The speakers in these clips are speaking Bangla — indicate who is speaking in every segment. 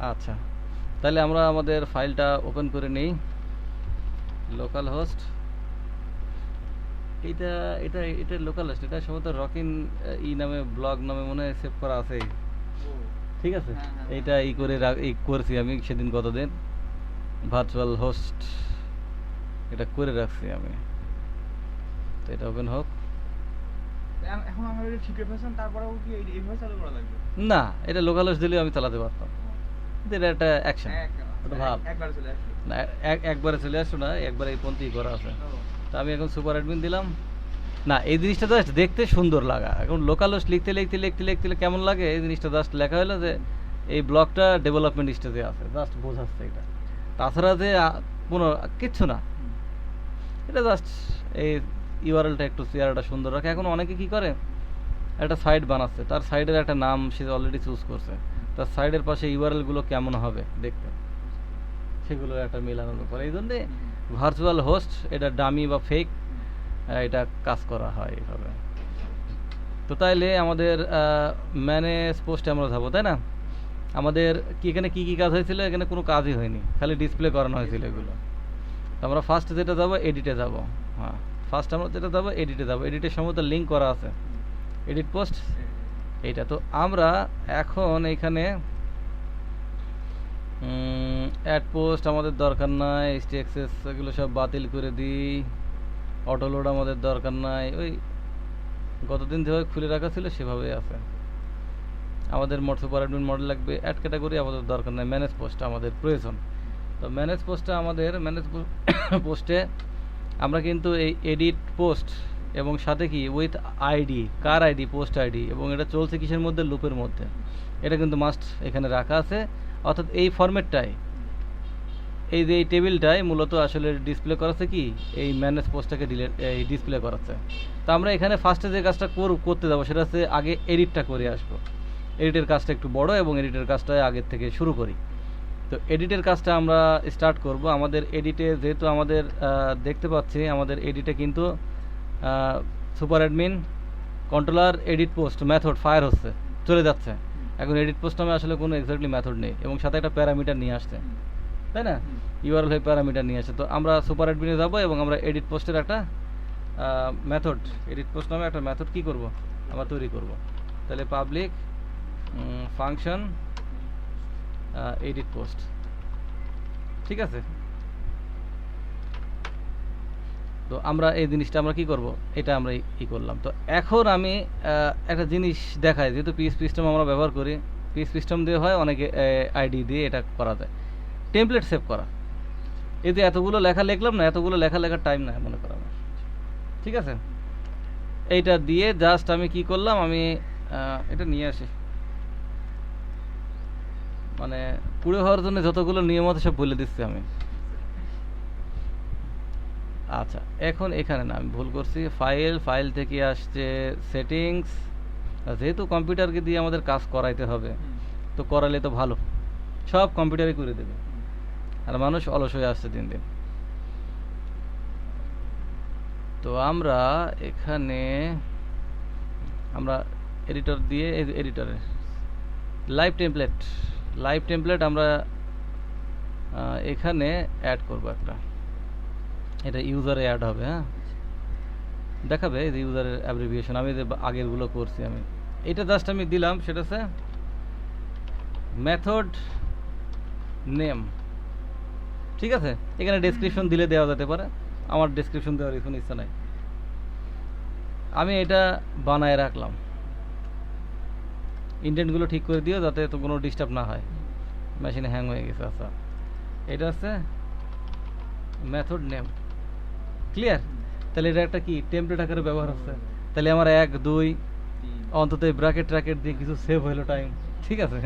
Speaker 1: আচ্ছা, তাহলে আমরা আমাদের ফাইলটা ওপেন করে নিই। লোকাল হোস্ট, এটা এটা এটা লোকাল হোস্ট, এটা সম্ভবত রকিন নামে ব্লগ নামে মনে হয় সেভ করা আছে।
Speaker 2: ও
Speaker 1: ঠিক আছে,
Speaker 2: হ্যাঁ হ্যাঁ
Speaker 1: এইটা করছি আমি সেদিন কতদিন ভার্চুয়াল হোস্ট এটা করে রাখছি আমি। তো এটা ওপেন হোক।
Speaker 2: এখন আমরা এটা শিখে ফেলছেন, তারপরেও কি এইভাবে চালু করা লাগবে?
Speaker 1: না, এটা লোকাল হোস্ট দিলেও আমি চালাতে পারতাম। কিন্তু এটা একটা অ্যাকশন, একটা ভাব।
Speaker 2: একবার চলে আসবে।
Speaker 1: না, একবারে চলে আসো না, একবারে এই পন্থী করা আছে। তো আমি এখন সুপার অ্যাডমিন দিলাম। না, এই জিনিসটা জাস্ট দেখতে সুন্দর লাগা। এখন লোকাল হোস্ট লিখতে লিখতে লিখতে লিখতে কেমন লাগে, এই জিনিসটা জাস্ট লেখা হলো যে এই ব্লকটা ডেভেলপমেন্ট স্টেজে আছে, জাস্ট বোঝাচ্ছে এটা। তাছাড়া যে কোনো কিচ্ছু না, এটা জাস্ট এই ইউআরএলটা একটু চেয়ারটা সুন্দর রাখে। এখন অনেকে কি করে, একটা সাইট বানাচ্ছে, তার সাইডের একটা নাম সে অলরেডি চুজ করছে, তার সাইডের পাশে ইউআরএলগুলো কেমন হবে দেখতে, সেগুলো একটা মেলানোর ব্যাপার। এই জন্যে ভার্চুয়াল হোস্ট এটা ডামি বা ফেক এটা কাজ করা হয় এইভাবে। তো তাইলে আমাদের ম্যানেজ পোস্টে আমরা যাবো, তাই না? আমাদের কি এখানে কি কি কাজ হয়েছিল? এখানে কোনো কাজই হয়নি, খালি ডিসপ্লে করানো হয়েছিল এগুলো। তো আমরা ফার্স্ট যেটা যাবো, এডিটে যাব। হ্যাঁ, ফার্স্ট আমরা যেটা যাবো, এডিটে যাবো। এডিটের সম্ভবত লিঙ্ক করা আছে, এডিট পোস্ট এইটা। তো আমরা এখন এখানে অ্যাড পোস্ট আমাদের দরকার নাই, এসটি অ্যাক্সেস এগুলো সব বাতিল করে দিই। অটো লোড আমাদের দরকার নাই, ওই গতদিন যেভাবে খুলে রাখা ছিল সেভাবেই আছে। আমাদের মোট সুপার অ্যাডমিন মডেল লাগবে, অ্যাড ক্যাটাগরি আমাদের দরকার নাই, ম্যানেজ পোস্ট আমাদের প্রয়োজন। তো ম্যানেজ পোস্টটা আমাদের পোস্টে আমরা কিন্তু এই এডিট পোস্ট এবং সাথে কি with ID, car ID, post ID, এবং এটা চলছে কিসের মধ্যে, লুপের মধ্যে। এটা কিন্তু মাস্ট এখানে রাখা আছে। অর্থাৎ এই ফরম্যাটটাই, এই যে এই টেবিলটাই মূলত আসলে ডিসপ্লে করাচ্ছে কি, এই ম্যানেজ পোস্টটাকে এই ডিসপ্লে করাচ্ছে। তো আমরা এখানে ফার্স্টে যে কাজটা করতে যাবো সেটা হচ্ছে আগে এডিটটা করে আসবো। এডিটের কাজটা একটু বড়, এবং এডিটের কাজটা আগের থেকে শুরু করি। তো এডিটের কাজটা আমরা স্টার্ট করব। আমাদের এডিটে যেহেতু আমাদের দেখতে পাচ্ছি আমাদের এডিটে কিন্তু super admin controller edit post method fire হচ্ছে, চলে যাচ্ছে। এখন এডিট পোস্ট নামে আসলে কোনো এক্স্যাক্টলি মেথড নেই, এবং সাথে একটা প্যারামিটার নিয়ে আসছে, তাই না? ইউআরএল হয়ে প্যারামিটার নিয়ে আসে। তো আমরা সুপার অ্যাডমিনে যাবো এবং আমরা এডিট পোস্টের একটা মেথড, এডিট পোস্ট নামে একটা মেথড কি করব, আমরা তৈরি করব। তাহলে পাবলিক ফাংশন এডিট পোস্ট, ঠিক আছে? তো আমরা এই জিনিসটা আমরা কি করব, এটা আমরা করলাম। তো এখন আমি একটা জিনিস দেখাই, যেহেতু পিএইচপি সিস্টেম আমরা ব্যবহার করি, পিএইচপি সিস্টেম দিয়ে হয় অনেকে আইডি দিয়ে এটা করা যায়, টেমপ্লেট সেভ করা। এই যে এতগুলো লেখা লিখলাম না, এতগুলো লেখার টাইম না মনে করা আমার, ঠিক আছে? এইটা দিয়ে জাস্ট আমি কি করলাম, আমি এটা নিয়ে আসি, মানে পুরো হওয়ার জন্য যতগুলো নিয়ম আছে সব বলে দিচ্ছি আমি। আচ্ছা, এখন এখানে না, আমি ভুল করছি, ফাইল থেকে আসছে সেটিংস। যেহেতু কম্পিউটারকে দিয়ে আমাদের কাজ করাইতে হবে, তো করালে তো ভালো, সব কম্পিউটারে করে দেবে, আর মানুষ অলস হয়ে আসছে দিন দিন। তো আমরা এখানে আমরা এডিটর দিয়ে, এডিটরে লাইভ টেমপ্লেট আমরা এখানে অ্যাড করব একটা, এটা ইউজারে অ্যাড হবে। হ্যাঁ, দেখাবে এই যে ইউজারের অ্যাব্রিভিয়েশন, আমি যে আগেরগুলো করছি আমি, এটা জাস্ট আমি দিলাম, সেটা হচ্ছে মেথড নেম, ঠিক আছে? এখানে ডেসক্রিপশন দিলে দেওয়া যেতে পারে, আমার ডেসক্রিপশন দেওয়ার কোনো ইচ্ছা নাই, আমি এটা বানায় রাখলাম। ইন্টেন্টগুলো ঠিক করে দিও যাতে তো কোনো ডিস্টার্ব না হয়, মেশিনে হ্যাং হয়ে গেছে। আচ্ছা, এটা হচ্ছে মেথড নেম, ক্লিয়ার? তাহলে এটা একটা কি টেমপ্লেট আকারে ব্যবহার হচ্ছে। তাহলে আমার 1 2 অন্তত ব্র্যাকেট ট্র্যাকেট দিয়ে কিছু সেভ হলো টাইম, ঠিক আছে?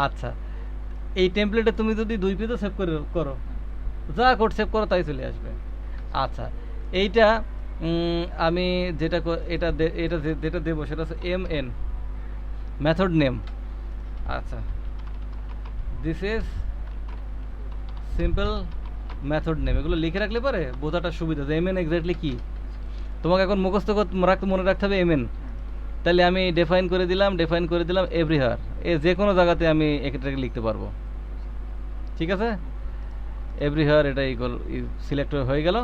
Speaker 1: আচ্ছা, এই টেমপ্লেটে তুমি যদি 2 পেজও সেভ করো, যা কোড সেভ করো তাই চলে আসবে। আচ্ছা, এইটা আমি যেটা যেটা দেবো সেটা হচ্ছে mn মেথড নেম। আচ্ছা, this is simple method name. এগুলো লিখে রাখলে পরে বোঝাটা সুবিধা, যে mn এক্স্যাক্টলি কি তোমাকে এখন মুখস্থ মনে রাখতে হবে mn। তাহলে আমি ডিফাইন করে দিলাম এভরিহার, যে কোনো জায়গাতে আমি এটাকে লিখতে পারবো। ঠিক আছে, এভরিহার এটা ইকুয়াল সিলেক্ট হয়ে গেল।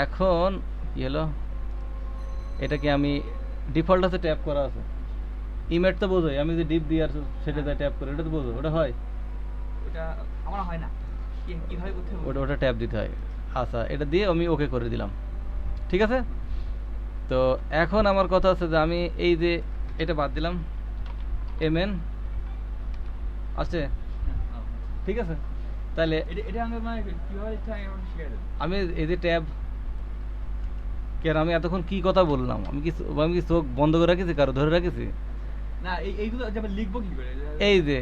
Speaker 1: এখন কি হলো, এটাকে আমি ডিফল্ট আছে ট্যাপ করা আছে, ইমেজ তো বোঝোই, আমি যে ডিপ দিয়ে আর সেটা ট্যাপ করে এটা তো বোঝো, ওটা হয়,
Speaker 2: ওটা আমার হয় না, কিভাবে করতে হবে?
Speaker 1: ওটা ট্যাপ দিতে হয়। আচ্ছা, এটা দিয়ে আমি ওকে করে দিলাম। ঠিক আছে, তো এখন আমার কথা হচ্ছে যে আমি এই যে এটা বাদ দিলাম, এমএন আছে, ঠিক আছে। তাহলে
Speaker 2: এটা আমাকে মানে কিভাবে লিখতে হয় আমাকে শিখিয়ে দেন।
Speaker 1: আমি এই যে ট্যাব, কেন আমি এতক্ষণ কি কথা বললাম, আমি কি চোখ বন্ধ করে রাখেছি, কারো ধরে রাখেছি?
Speaker 2: না এইগুলো যেমন লিখবো কি করে?
Speaker 1: এই যে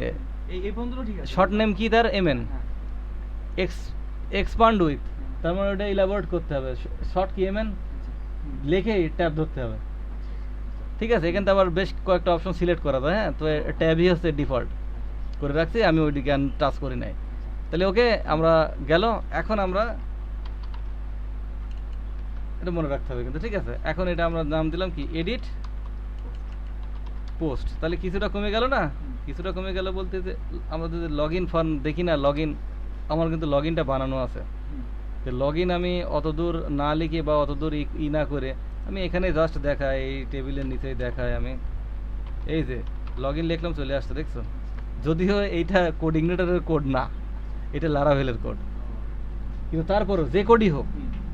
Speaker 2: এই পর্যন্ত ঠিক আছে।
Speaker 1: শর্ট নেম কি তার, এমএন,
Speaker 2: হ্যাঁ।
Speaker 1: এক্সপান্ড উইথ, তার মানে ওটা ইলাবোরেট করতে হবে। শর্ট কি এমএন লিখে ট্যাব ধরতে হবে। ঠিক আছে, এখানে তো আবার বেশ কয়েকটা অপশন সিলেক্ট করা যায়। হ্যাঁ, তো ট্যাবই হচ্ছে ডিফল্ট করে রাখছি, আমি ওইদিকে টাচ করি নাই। তাহলে ওকে আমরা গেল। এখন আমরা এটা মনে রাখতে হবে কিন্তু, ঠিক আছে। এখন এটা আমরা নাম দিলাম কি, এডিট পোস্ট। তাহলে কিছুটা কমে গেল না, কিছুটা কমে গেল বলতে যে আমরা যদি লগ ইন ফর্ম দেখি না, লগ ইন আমার কিন্তু লগ ইনটা বানানো আছে। তো লগ ইন আমি অত দূর না লিখে বা অত দূর ই না করে আমি এখানে জাস্ট দেখাই, এই টেবিলের নিচেই দেখাই। আমি এই যে লগ ইন লিখলাম, চলে আসছে, দেখছো? যদিও এইটা কোডিংনেটরের কোড না, এটা লারাভেলের কোড, কিন্তু তারপরও যে কোডই হোক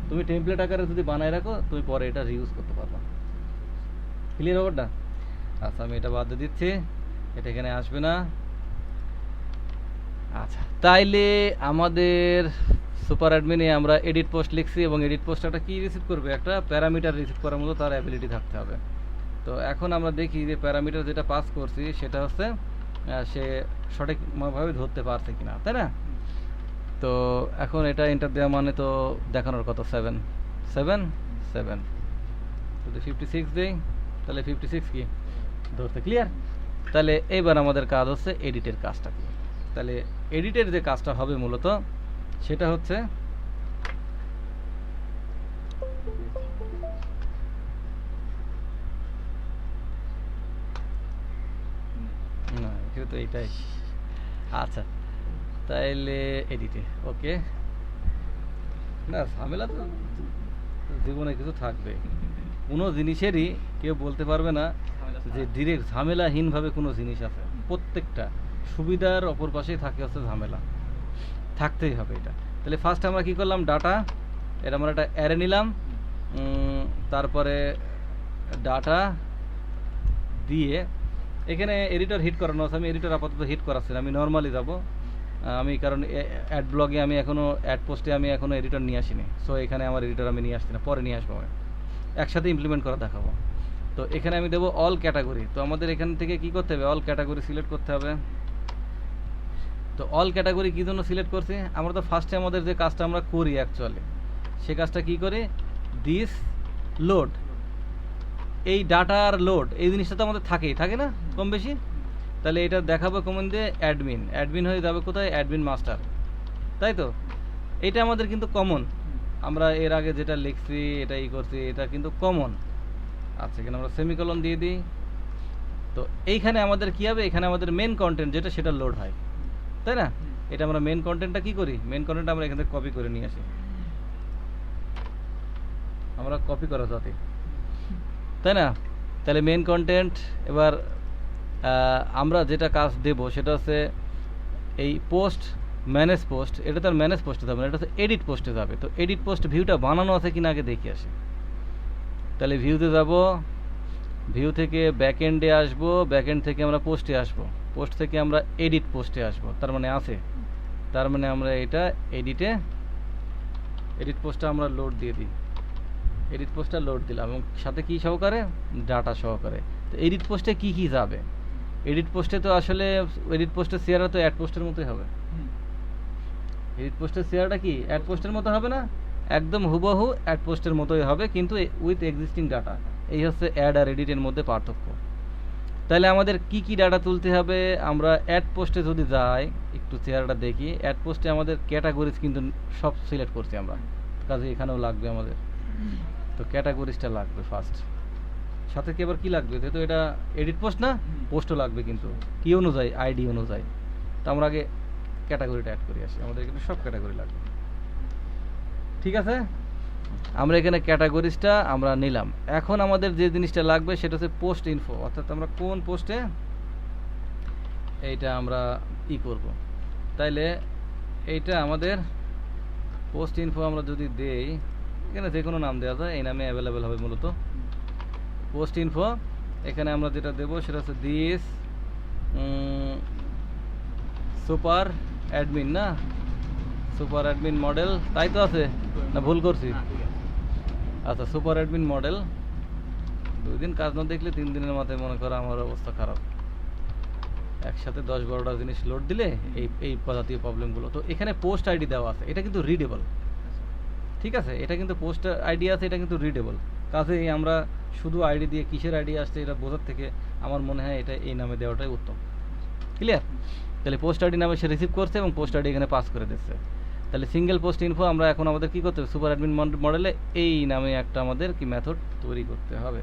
Speaker 1: তুমি টেমপ্লেট আকারে যদি বানায় রাখো, তুমি পরে এটা রিউজ করতে পারবা। ক্লিয়ার ব্যাপারটা? আচ্ছা, আমি এটা বাদ দিয়ে দিচ্ছি, এটা এখানে আসবে না। আচ্ছা, তাইলে আমাদের সুপার অ্যাডমিনে আমরা এডিট পোস্ট লিখছি, এবং এডিট পোস্ট একটা কি রিসিভ করবে, একটা প্যারামিটার রিসিভ করার মতো তার অ্যাবিলিটি থাকতে হবে। তো এখন আমরা দেখি যে প্যারামিটার যেটা পাস করছি সেটা হচ্ছে সে সঠিকভাবে ধরতে পারছে কিনা, তাই না? তো এখন এটা এন্টার দেওয়া মানে তো দেখানোর কথা 7 7 7, যদি 56 দেই তাহলে 56 কি ধরতে। ক্লিয়ার? তাহলে এইবার আমাদের কাজ হচ্ছে এডিটের কাজটা কি। তাহলে এডিটের যে কাজটা হবে মূলত সেটা হচ্ছে না, এটা তো এইটাই। আচ্ছা, তাইলে এডিটে ওকে। না, ঝামেলা তো জীবনে কিছু থাকবে, কোনো জিনিসেরই কেউ বলতে পারবে না যে ডিরেক্ট ঝামেলাহীনভাবে কোনো জিনিস আছে। প্রত্যেকটা সুবিধার অপর পাশেই থাকে হচ্ছে ঝামেলা, থাকতেই হবে এটা। তাহলে ফার্স্ট আমরা কি করলাম, ডাটা, এটা আমরা একটা অ্যারে নিলাম, তারপরে ডাটা দিয়ে এখানে এডিটর হিট করানো আছে। আমি এডিটর আপাতত হিট করাচ্ছি না, আমি নর্মালি যাব। আমি কারণ অ্যাড ব্লগে আমি এখনও অ্যাড পোস্টে আমি এখনও এডিটর নিয়ে আসিনি, সো এখানে আমার এডিটর আমি নিয়ে আসছি না, পরে নিয়ে আসবো, আমি একসাথে ইমপ্লিমেন্ট করা দেখাবো। তো এখানে আমি দেবো অল ক্যাটাগরি। তো আমাদের এখান থেকে কি করতে হবে, অল ক্যাটাগরি সিলেক্ট করতে হবে। তো অল ক্যাটাগরি কী জন্য সিলেক্ট করছি, আমরা তো ফার্স্টে আমাদের যে কাজটা আমরা করি অ্যাকচুয়ালি, সে কাজটা কি করি, দিস লোড, এই ডাটার লোড, এই জিনিসটা তো আমাদের থাকেই, থাকে না কম বেশি। তাহলে এটা দেখাবো কমন দিয়ে অ্যাডমিন, অ্যাডমিন হয়ে যাবে কোথায়, অ্যাডমিন মাস্টার, তাই তো? এটা আমাদের কিন্তু কমন, আমরা এর আগে যেটা লিখছি এটা ই করছি, এটা কিন্তু কমন। আচ্ছা, এখানে আমরা সেমিকলন দিয়ে দিই। তো এইখানে আমাদের কি হবে, এখানে আমাদের মেন কন্টেন্ট যেটা সেটা লোড হয়, তাই না? এটা আমরা মেন কন্টেন্টটা কি করি, মেন কন্টেন্ট আমরা এখান থেকে কপি করে নিয়ে আসি, আমরা কপি করা যাতে, তাই না? তাহলে মেন কন্টেন্ট, এবার আমরা যেটা কাজ দেব সেটা হচ্ছে এই পোস্ট, ম্যানেজ পোস্ট, এটা তো আর ম্যানেজ পোস্টে যাবে না, এটা হচ্ছে এডিট পোস্টে যাবে। তো এডিট পোস্ট ভিউটা বানানো আছে কিনা আগে দেখে আসি। তাহলে ভিউতে যাব, ভিউ থেকে ব্যাক এন্ডে আসবো, ব্যাক এন্ড থেকে আমরা পোস্টে আসবো, পোস্ট থেকে আমরা এডিট পোস্টে আসবো, তার মানে আছে, তার মানে আমরা এটা এডিটে, এডিট পোস্টটা আমরা লোড দিয়ে দিই, এডিট পোস্টটা লোড দিলাম, এবং সাথে কি সহকারে, ডাটা সহকারে। তো এডিট পোস্টে কি কি যাবে, এডিট পোস্টে তো আসলে এডিট পোস্টের শেয়ারটা তো অ্যাড পোস্টের মতোই হবে। এডিট পোস্টের শেয়ারটা কি অ্যাড পোস্টের মতো হবে না, একদম হুবহু অ্যাড পোস্টের মতোই হবে, কিন্তু উইথ এক্সিস্টিং ডাটা। এই হচ্ছে অ্যাড আর এডিটের মধ্যে পার্থক্য। তাহলে আমাদের কি কি ডাটা তুলতে হবে, আমরা অ্যাড পোস্টে যদি যাই, একটু চেহারাটা দেখি, অ্যাড পোস্টে আমাদের ক্যাটাগরিজ কিন্তু সব সিলেক্ট করছি আমরা, কাজে এখানেও লাগবে আমাদের। তো ক্যাটাগরিজটা লাগবে ফার্স্ট, সাথে কি আবার কি লাগবে, যেহেতু এটা এডিট পোস্ট না, পোস্টও লাগবে কিন্তু কি অনুযায়ী, আইডি অনুযায়ী। তো আমরা আগে ক্যাটাগরিটা অ্যাড করে আসি, আমাদের এখানে সব ক্যাটাগরি লাগবে। ঠিক আছে, আমরা এখানে ক্যাটাগরিজটা আমরা নিলাম। এখন আমাদের যে জিনিসটা লাগবে সেটা হচ্ছে পোস্ট ইনফো, অর্থাৎ আমরা কোন পোস্টে এইটা আমরা করব। তাইলে এইটা আমাদের পোস্ট ইনফো আমরা যদি দেই, এখানে যে কোনো নাম দেওয়া যায়, এই নামে অ্যাভেলেবেল হবে মূলত পোস্ট ইনফো। এখানে আমরা যেটা দেবো সেটা হচ্ছে দিস সুপার অ্যাডমিন, না সুপার অ্যাডমিন মডেল, তাই তো আছে না ভুল করছি? আচ্ছা, সুপার অ্যাডমিন মডেল। 2 দিন কাজ না দেখলে 3 দিনের মাথায় মনে করো আমার অবস্থা খারাপ। একসাথে 10-12টা জিনিস লোড দিলে এই জাতীয় প্রবলেমগুলো। তো এখানে পোস্ট আইডি দেওয়া আছে, এটা কিন্তু রিডেবল। ঠিক আছে, এটা কিন্তু পোস্ট আইডি আছে, এটা কিন্তু রিডেবল। কাজেই আমরা শুধু আইডি দিয়ে কিসের আইডি আসছে এটা বোঝার থেকে আমার মনে হয় এটা এই নামে দেওয়াটাই উত্তম। ক্লিয়ার? তাহলে পোস্ট আইডি নামে সে রিসিভ করছে এবং পোস্ট আইডি এখানে পাস করে দিচ্ছে। তাহলে সিঙ্গেল পোস্ট ইনফো আমরা এখন আমাদের কি করতে হবে, সুপার অ্যাডমিন মডেলে এই নামে একটা আমাদের কি মেথড তৈরি করতে হবে।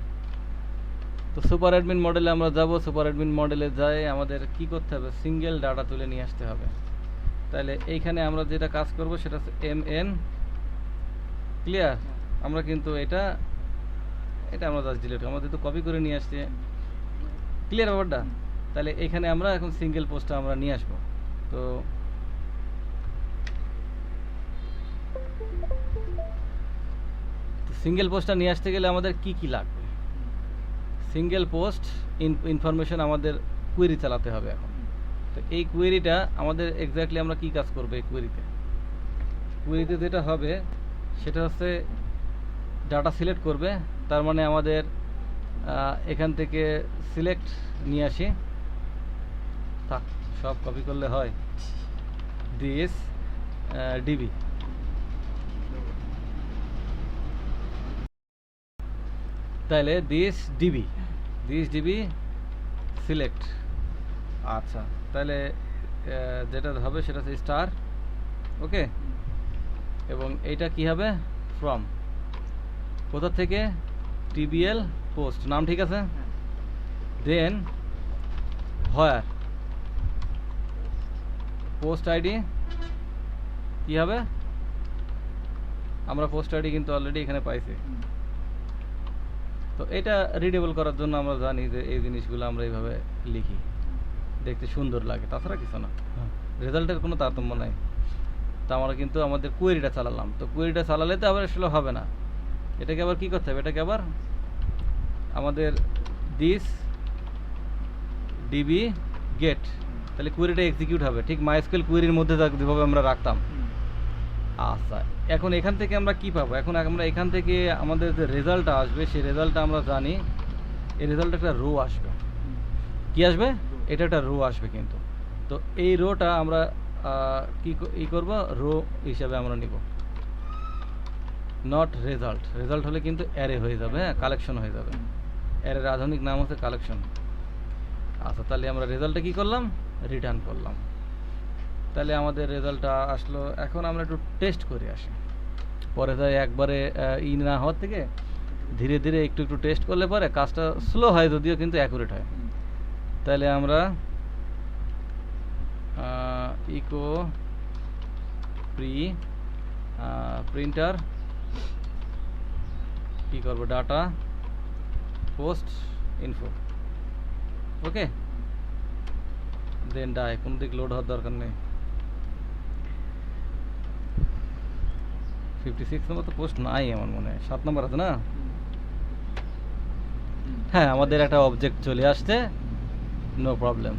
Speaker 1: তো সুপার অ্যাডমিন মডেলে আমরা যাব, সুপার অ্যাডমিন মডেলে যাই আমাদের কি করতে হবে, সিঙ্গেল ডাটা তুলে নিয়ে আসতে হবে। তাহলে এইখানে আমরা যেটা কাজ করব সেটা হচ্ছে mn। ক্লিয়ার? আমরা কিন্তু এটা আমরা জাস্ট ডিলিট, আমরা যেহেতু কপি করে নিয়ে আসছি। ক্লিয়ার ব্যাপারটা? তাহলে এখানে আমরা এখন সিঙ্গেল পোস্টটা আমরা নিয়ে আসবো। তো সিঙ্গেল পোস্টটা নিয়ে আসতে গেলে আমাদের কি কি লাগবে, সিঙ্গেল পোস্ট ইনফরমেশন আমাদের কুয়েরি চালাতে হবে এখন। তো এই কুয়েরিটা আমাদের এক্স্যাক্টলি আমরা কি কাজ করবো এই কুয়েরিতে যেটা হবে সেটা হচ্ছে ডাটা সিলেক্ট করবে। তার মানে আমাদের এখান থেকে সিলেক্ট নিয়ে আসি, থাক সব কপি করলে হয়, দিস ডিবি। তাহলে দিস ডিবি সিলেক্ট। আচ্ছা, তাহলে যেটা হবে সেটা হচ্ছে স্টার। ওকে, এবং এইটা কি হবে, ফ্রম কোথা থেকে, টিবিএল পোস্ট, নাম ঠিক আছে। দেন হোয়ার পোস্ট আইডি কি হবে, আমরা পোস্ট আইডি কিন্তু অলরেডি এখানে পাইছি। তো এটা রিডেবল করার জন্য আমরা জানি যে এই জিনিসগুলো আমরা এইভাবে লিখি, দেখতে সুন্দর লাগে, তাছাড়া কিছু না, রেজাল্টের কোনো তারতম্য নাই। তো আমরা কিন্তু আমাদের কোয়েরিটা চালালাম, তো কোয়েরিটা চালালে তো আবার আসলে হবে না, এটাকে আবার কি করতে হবে, এটাকে আবার আমাদের দিস ডিবি গেট, তাহলে কোয়েরিটা এক্সিকিউট হবে ঠিক মাইস্কুয়েল কোয়েরির মধ্যে যেভাবে আমরা রাখতাম। আচ্ছা, এখন এখান থেকে আমরা কি পাবো, এখন আমরা এখান থেকে আমাদের যে রেজাল্টটা আসবে সেই রেজাল্টটা আমরা জানি, এই রেজাল্ট একটা রো আসবে। কি আসবে, এটা একটা রো আসবে কিন্তু। তো এই রোটা আমরা কি করব, রো হিসাবে আমরা নিব, নট রেজাল্ট। রেজাল্ট হলে কিন্তু অ্যারে হয়ে যাবে, হ্যাঁ কালেকশন হয়ে যাবে। অ্যারের আধুনিক নাম হচ্ছে কালেকশন। আচ্ছা, তাহলে আমরা রেজাল্টটা কি করলাম, রিটার্ন করলাম। তাহলে আমাদের রেজাল্টটা আসলো। এখন আমরা একটু টেস্ট করে আসি, পরে যাই একবারে না হওয়ার থেকে ধীরে ধীরে একটু একটু টেস্ট করলে পরে কাজটা স্লো হয় যদিও কিন্তু অ্যাকুরেট হয়। তাহলে আমরা ইকো প্রিন্টার কি করব, ডাটা পোস্ট ইনফো। ওকে, দেন ডাই, কোনো দিক লোড হওয়ার দরকার নেই। 56 নম্বর তো পোস্ট নাই আমার মনে হয়, 7 নম্বর আছে না। হ্যাঁ, আমাদের একটা অবজেক্ট চলে আসছে, নো প্রবলেম।